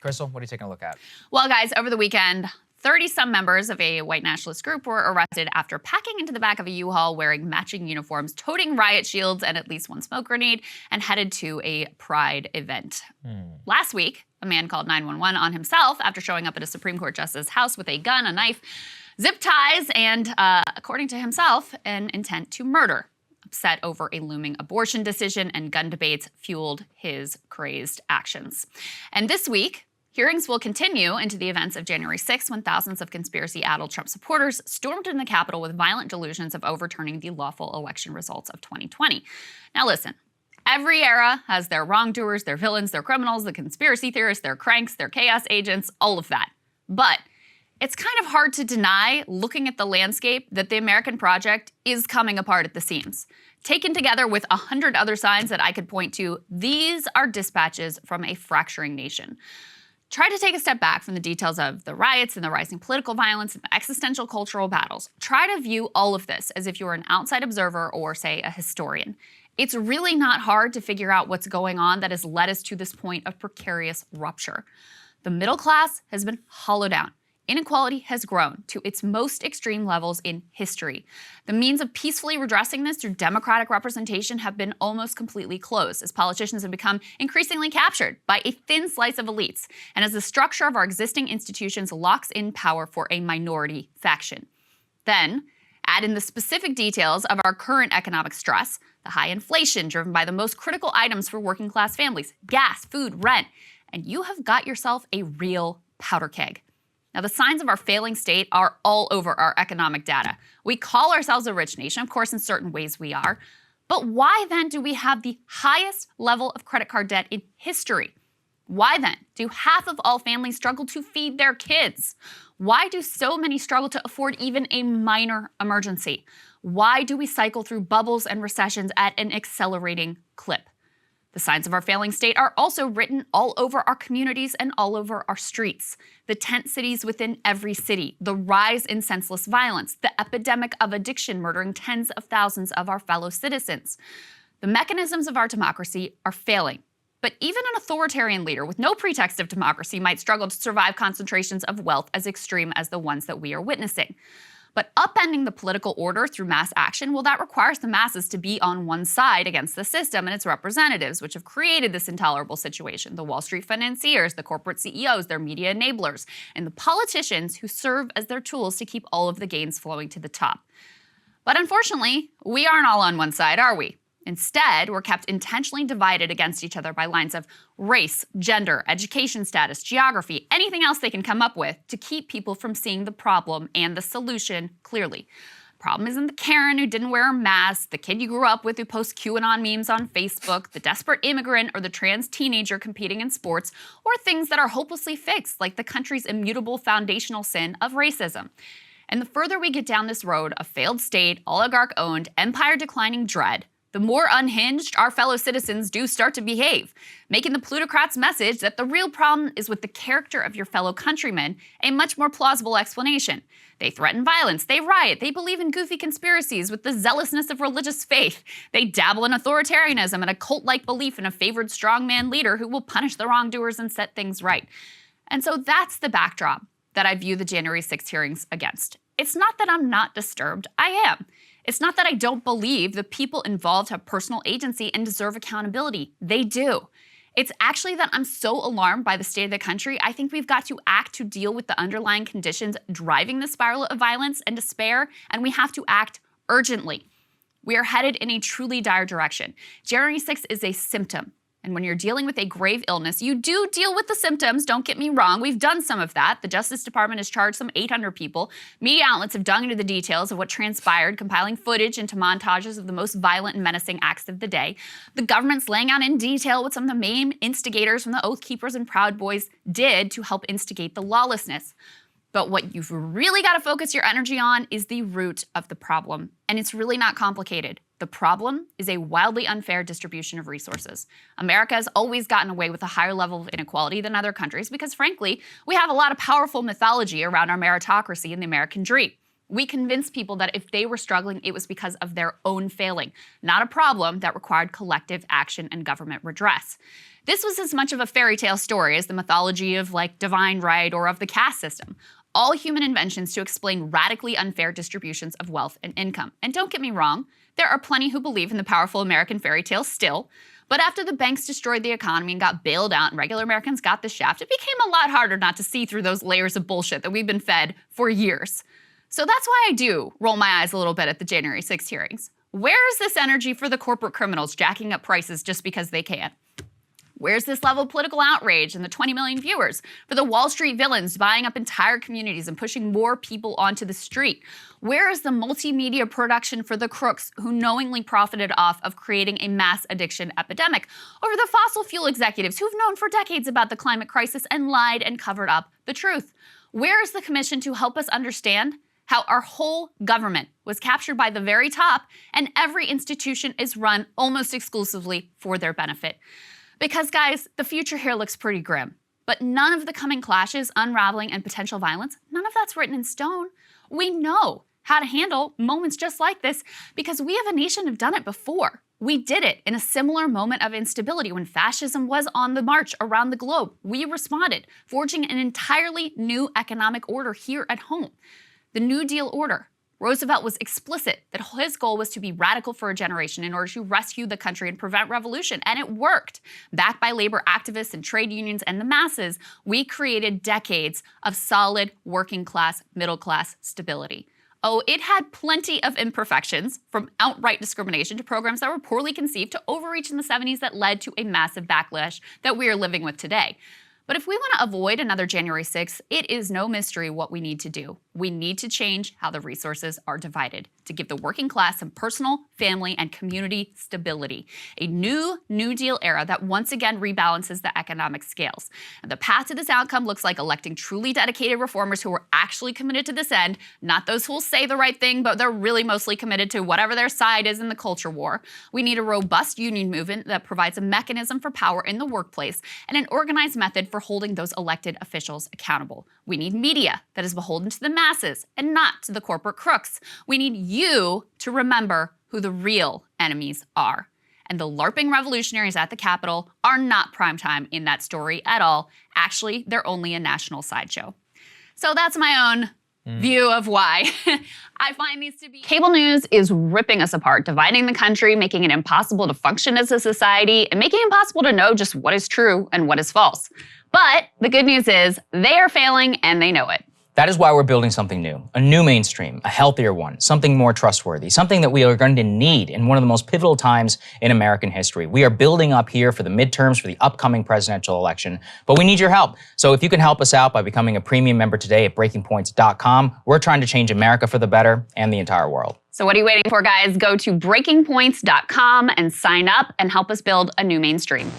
Krystal, what are you taking a look at? Well, guys, over the weekend, 30-some members of a white nationalist group were arrested after packing into the back of a U-Haul wearing matching uniforms, toting riot shields and at least one smoke grenade, and headed to a pride event. Last week, a man called 911 on himself after showing up at a Supreme Court justice's house with a gun, a knife, zip ties, and, according to himself, an intent to murder. Upset over a looming abortion decision and gun debates fueled his crazed actions. And this week, hearings will continue into the events of January 6th when thousands of conspiracy-addled Trump supporters stormed into the Capitol with violent delusions of overturning the lawful election results of 2020. Now listen, every era has their wrongdoers, their villains, their criminals, the conspiracy theorists, their cranks, their chaos agents, all of that. But it's kind of hard to deny, looking at the landscape, that the American project is coming apart at the seams. Taken together with 100 other signs that I could point to, these are dispatches from a fracturing nation. Try to take a step back from the details of the riots and the rising political violence and the existential cultural battles. Try to view all of this as if you were an outside observer or, say, a historian. It's really not hard to figure out what's going on that has led us to this point of precarious rupture. The middle class has been hollowed out. Inequality has grown to its most extreme levels in history. The means of peacefully redressing this through democratic representation have been almost completely closed, as politicians have become increasingly captured by a thin slice of elites, and as the structure of our existing institutions locks in power for a minority faction. Then, add in the specific details of our current economic stress, the high inflation driven by the most critical items for working class families, gas, food, rent, and you have got yourself a real powder keg. Now, the signs of our failing state are all over our economic data. We call ourselves a rich nation. Of course, in certain ways we are. But why then do we have the highest level of credit card debt in history? Why then do half of all families struggle to feed their kids? Why do so many struggle to afford even a minor emergency? Why do we cycle through bubbles and recessions at an accelerating clip? The signs of our failing state are also written all over our communities and all over our streets. The tent cities within every city, the rise in senseless violence, the epidemic of addiction murdering tens of thousands of our fellow citizens. The mechanisms of our democracy are failing. But even an authoritarian leader with no pretext of democracy might struggle to survive concentrations of wealth as extreme as the ones that we are witnessing. But upending the political order through mass action, well, that requires the masses to be on one side against the system and its representatives, which have created this intolerable situation. The Wall Street financiers, the corporate CEOs, their media enablers, and the politicians who serve as their tools to keep all of the gains flowing to the top. But unfortunately, we aren't all on one side, are we? Instead, we're kept intentionally divided against each other by lines of race, gender, education status, geography, anything else they can come up with to keep people from seeing the problem and the solution clearly. The problem isn't the Karen who didn't wear a mask, the kid you grew up with who posts QAnon memes on Facebook, the desperate immigrant or the trans teenager competing in sports, or things that are hopelessly fixed, like the country's immutable foundational sin of racism. And the further we get down this road of failed state, oligarch-owned, empire-declining dread, the more unhinged our fellow citizens do start to behave, making the plutocrats' message that the real problem is with the character of your fellow countrymen a much more plausible explanation. They threaten violence, they riot, they believe in goofy conspiracies with the zealousness of religious faith, they dabble in authoritarianism and a cult-like belief in a favored strongman leader who will punish the wrongdoers and set things right. And so that's the backdrop that I view the January 6th hearings against. It's not that I'm not disturbed, I am. It's not that I don't believe the people involved have personal agency and deserve accountability. They do. It's actually that I'm so alarmed by the state of the country, I think we've got to act to deal with the underlying conditions driving the spiral of violence and despair, and we have to act urgently. We are headed in a truly dire direction. January 6th is a symptom. And when you're dealing with a grave illness, you do deal with the symptoms, don't get me wrong. We've done some of that. The Justice Department has charged some 800 people. Media outlets have dug into the details of what transpired, compiling footage into montages of the most violent and menacing acts of the day. The government's laying out in detail what some of the main instigators from the Oath Keepers and Proud Boys did to help instigate the lawlessness. But what you've really got to focus your energy on is the root of the problem. And it's really not complicated. The problem is a wildly unfair distribution of resources. America has always gotten away with a higher level of inequality than other countries because, frankly, we have a lot of powerful mythology around our meritocracy and the American dream. We convinced people that if they were struggling, it was because of their own failing, not a problem that required collective action and government redress. This was as much of a fairy tale story as the mythology of like divine right or of the caste system. All human inventions to explain radically unfair distributions of wealth and income. And don't get me wrong, there are plenty who believe in the powerful American fairy tale still. But after the banks destroyed the economy and got bailed out and regular Americans got the shaft, it became a lot harder not to see through those layers of bullshit that we've been fed for years. So that's why I do roll my eyes a little bit at the January 6th hearings. Where is this energy for the corporate criminals jacking up prices just because they can? Where's this level of political outrage and the 20 million viewers for the Wall Street villains buying up entire communities and pushing more people onto the street? Where is the multimedia production for the crooks who knowingly profited off of creating a mass addiction epidemic? Over the fossil fuel executives who've known for decades about the climate crisis and lied and covered up the truth? Where is the commission to help us understand how our whole government was captured by the very top and every institution is run almost exclusively for their benefit? Because guys, the future here looks pretty grim. But none of the coming clashes, unraveling, and potential violence, none of that's written in stone. We know how to handle moments just like this because we as a nation have done it before. We did it in a similar moment of instability when fascism was on the march around the globe. We responded, forging an entirely new economic order here at home. The New Deal order. Roosevelt was explicit that his goal was to be radical for a generation in order to rescue the country and prevent revolution, and it worked. Backed by labor activists and trade unions and the masses, we created decades of solid working class, middle class stability. Oh, it had plenty of imperfections, from outright discrimination to programs that were poorly conceived to overreach in the 70s that led to a massive backlash that we are living with today. But if we want to avoid another January 6th, it is no mystery what we need to do. We need to change how the resources are divided to give the working class some personal, family, and community stability. A new New Deal era that once again rebalances the economic scales. And the path to this outcome looks like electing truly dedicated reformers who are actually committed to this end, not those who will say the right thing, but they're really mostly committed to whatever their side is in the culture war. We need a robust union movement that provides a mechanism for power in the workplace and an organized method for holding those elected officials accountable. We need media that is beholden to the masses and not to the corporate crooks. We need you to remember who the real enemies are. And the LARPing revolutionaries at the Capitol are not primetime in that story at all. Actually, they're only a national sideshow. So that's my own view of why I find these to be. Cable news is ripping us apart, dividing the country, making it impossible to function as a society, and making it impossible to know just what is true and what is false. But the good news is they are failing and they know it. That is why we're building something new, a new mainstream, a healthier one, something more trustworthy, something that we are going to need in one of the most pivotal times in American history. We are building up here for the midterms, for the upcoming presidential election, but we need your help. So if you can help us out by becoming a premium member today at breakingpoints.com, we're trying to change America for the better and the entire world. So what are you waiting for, guys? Go to breakingpoints.com and sign up and help us build a new mainstream.